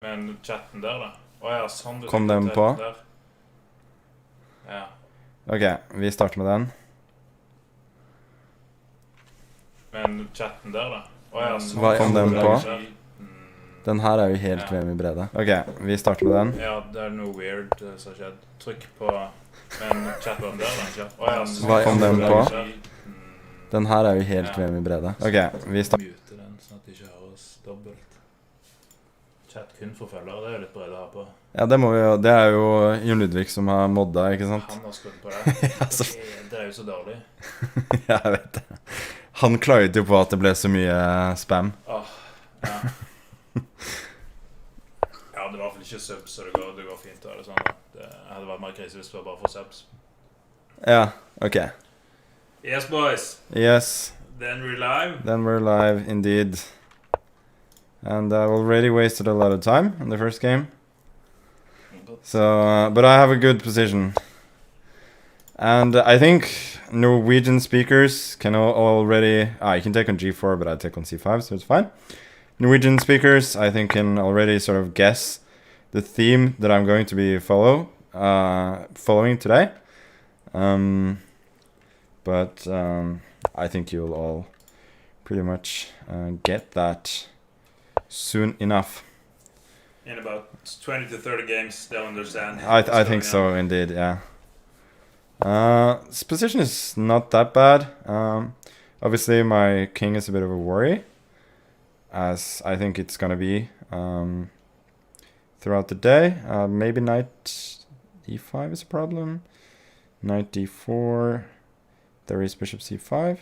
Men chatten der, da? Åja, sånn du Kom tenker den chatten på? der. Ja. Ok, vi starter med den. Men chatten der, da? Åja, sånn Hva du kom den tenker på? der. Den her er jo helt VM i bredde. Ok, vi starter med den. Ja, det er noe weird som har skjedd. Trykk på men chatten der, da. Åja, Hva kom den på? der. Den her er jo helt Ja. VM i bredde. Ok, vi starter. Mute den, sånn at det ikke høres dobbelt. Chat kun for følgere, det er jo litt bredde å ha på. Ja, det må vi jo. Det er jo Jon Ludvig som har modda, ikke sant? Han har skrudd på det. Ja, så- Det er jo så dårlig. Ja, jeg vet det. Han klaget jo på at det ble så mye spam. Åh, ja. Ja, det var i hvert fall ikke subs, så det går fint. Det sånn. Det hadde vært mer krise hvis det var bare for subs. Ja, ok. Yes, boys. Yes, Then we're live. then we're live indeed. And I've already wasted a lot of time in the first game. So, but I have a good position. And I think Norwegian speakers can already... you can take on g4, but I take on c5, so it's fine. Norwegian speakers, I think, can already sort of guess the theme that I'm going to be following today. But I think you'll all pretty much get that soon enough. In about 20 to 30 games, they'll understand. I think so, indeed, yeah. This position is not that bad. Obviously, my king is a bit of a worry, as I think it's gonna be throughout the day. Maybe knight e5 is a problem. Knight d4. There is bishop c5.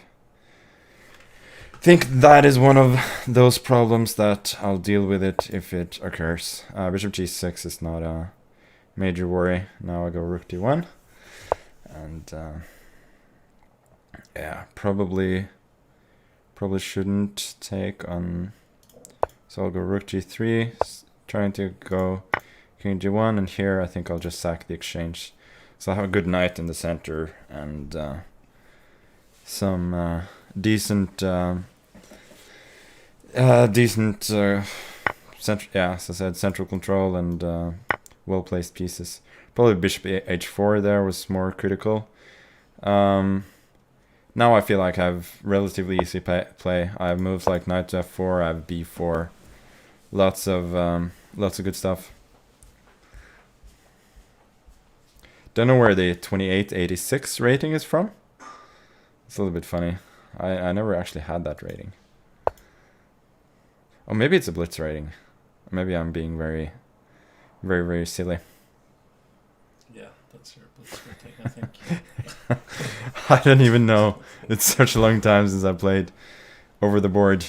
I think that is one of those problems that I'll deal with it if it occurs. Bishop g6 is not a major worry. Now I go rook d1. And yeah, probably shouldn't take on... So I'll go rook g3, trying to go king g1, and here I think I'll just sack the exchange. So I have a good knight in the center, and some decent as I said, central control and well-placed pieces. Probably bishop h4 there was more critical. Now I feel like I have relatively easy play. I have moves like knight to f4, I have b4. Lots of good stuff. Don't know where the 2886 rating is from. It's a little bit funny. I never actually had that rating. Oh, maybe it's a blitz rating. Maybe I'm being very, very, very silly. Yeah, that's your blitz rating, I think. I don't even know. It's such a long time since I played over the board.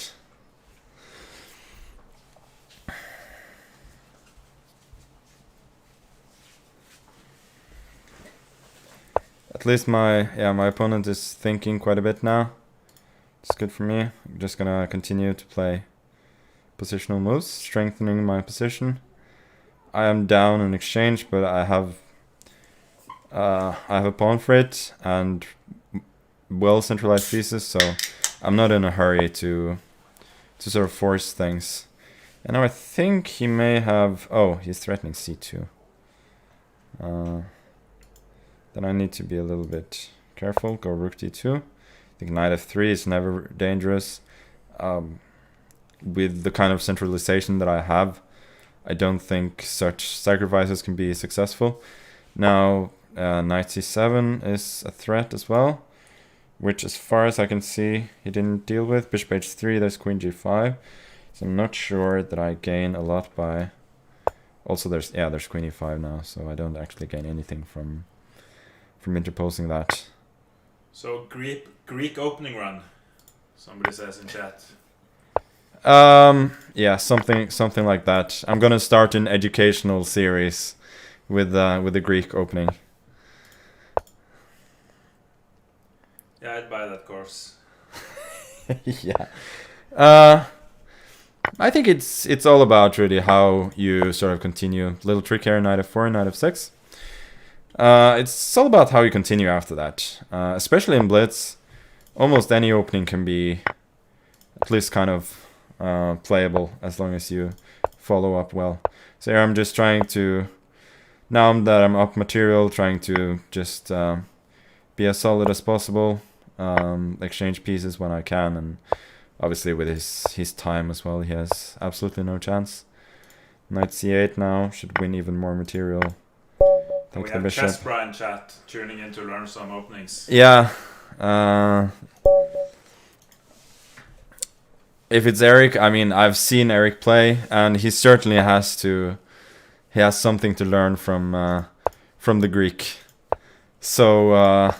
At least my opponent is thinking quite a bit now. It's good for me. I'm just gonna continue to play positional moves, strengthening my position. I am down in exchange, but I have a pawn for it and well centralized pieces, so I'm not in a hurry to sort of force things. And now I think he may have... Oh, he's threatening c2. Then I need to be a little bit careful. Go rook d2. I think knight f3 is never dangerous. With the kind of centralization that I have, I don't think such sacrifices can be successful. Now knight c7 is a threat as well, which as far as I can see he didn't deal with. Bishop h3, there's queen g5. So I'm not sure that I gain a lot by... Also there's queen e5 now, so I don't actually gain anything from interposing that. So Greek opening run, somebody says in chat. Yeah, something like that. I'm gonna start an educational series with the Greek opening. Yeah, I'd buy that course. Yeah. I think it's all about really how you sort of continue. Little trick here, knight f4, knight f6. It's all about how you continue after that. Especially in blitz, almost any opening can be at least kind of playable as long as you follow up well. So here I'm just trying to, now that I'm up material, trying to just be as solid as possible, exchange pieces when I can, and obviously with his time as well, he has absolutely no chance. Knight c8 now, should win even more material. Take we have Chessbra in chat, tuning in to learn some openings. Yeah. If it's Eric, I mean, I've seen Eric play, and he certainly has something to learn from the Greek. So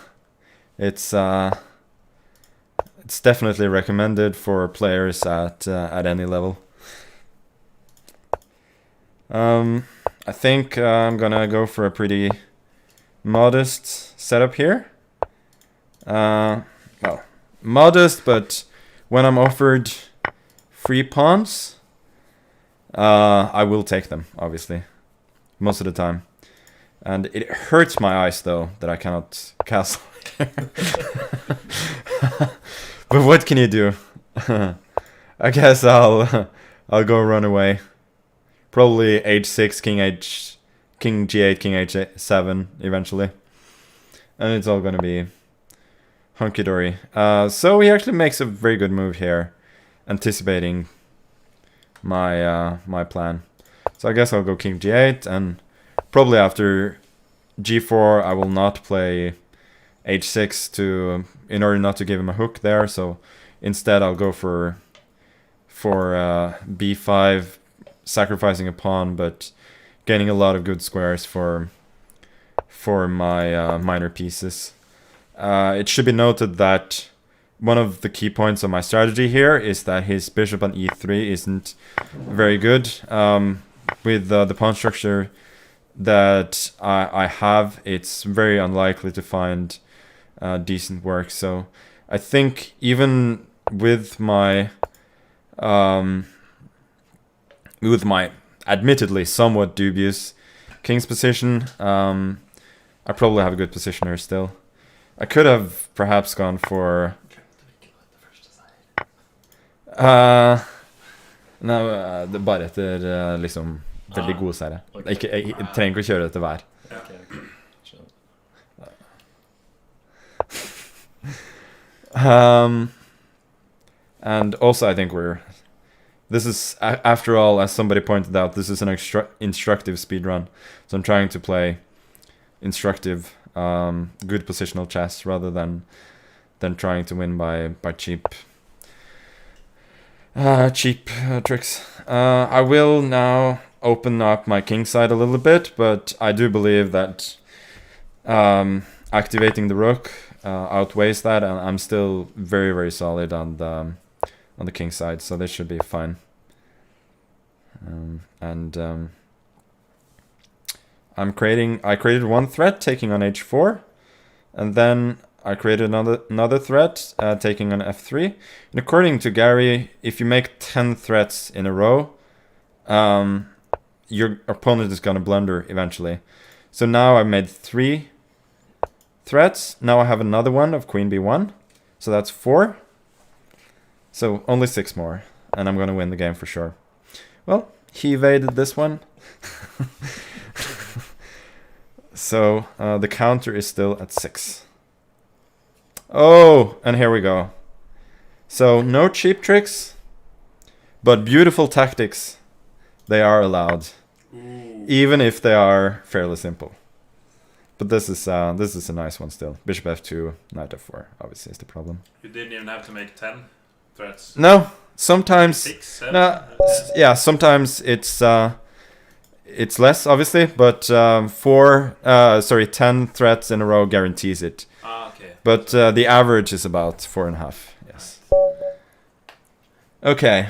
it's definitely recommended for players at any level. I think I'm gonna go for a pretty modest setup here. Well, modest, but when I'm offered free pawns, I will take them, obviously, most of the time. And it hurts my eyes, though, that I cannot castle. But what can you do? I guess I'll go run away. Probably h6, king g8, king h7 eventually. And it's all gonna be hunky-dory. So he actually makes a very good move here, anticipating my plan. So I guess I'll go king g8, and probably after g4 I will not play h6 in order not to give him a hook there. So instead I'll go for b5, sacrificing a pawn, but gaining a lot of good squares for my minor pieces. It should be noted that one of the key points of my strategy here is that his bishop on e3 isn't very good. With the pawn structure that I have, it's very unlikely to find decent work. So I think even with my admittedly somewhat dubious king's position, I probably have a good position here still. I could have perhaps gone for bare etter liksom veldig gode seire. Jeg trenger ikke å kjøre etter hver. And also I think this is, after all, as somebody pointed out, this is an instructive speedrun. So I'm trying to play instructive, good positional chess rather than trying to win by cheap tricks. I will now open up my king side a little bit, but I do believe that activating the rook outweighs that, and I'm still very, very solid on the king side, so this should be fine. I created one threat taking on h4, and then I created another threat taking on f3. And according to Gary, if you make 10 threats in a row, your opponent is gonna blunder eventually. So now I've made 3 threats. Now I have another one of queen b1, so that's 4. So only 6 more, and I'm gonna win the game for sure. Well, he evaded this one. So the counter is still at 6. Oh, and here we go. So no cheap tricks, but beautiful tactics. They are allowed, even if they are fairly simple. But this is a nice one still. Bishop f2, knight f4. Obviously, is the problem. You didn't even have to make 10 threats. No, sometimes. 6, 7. Yeah, sometimes it's less, obviously, but 10 threats in a row guarantees it. Okay. But the average is about 4.5. Yes. Okay.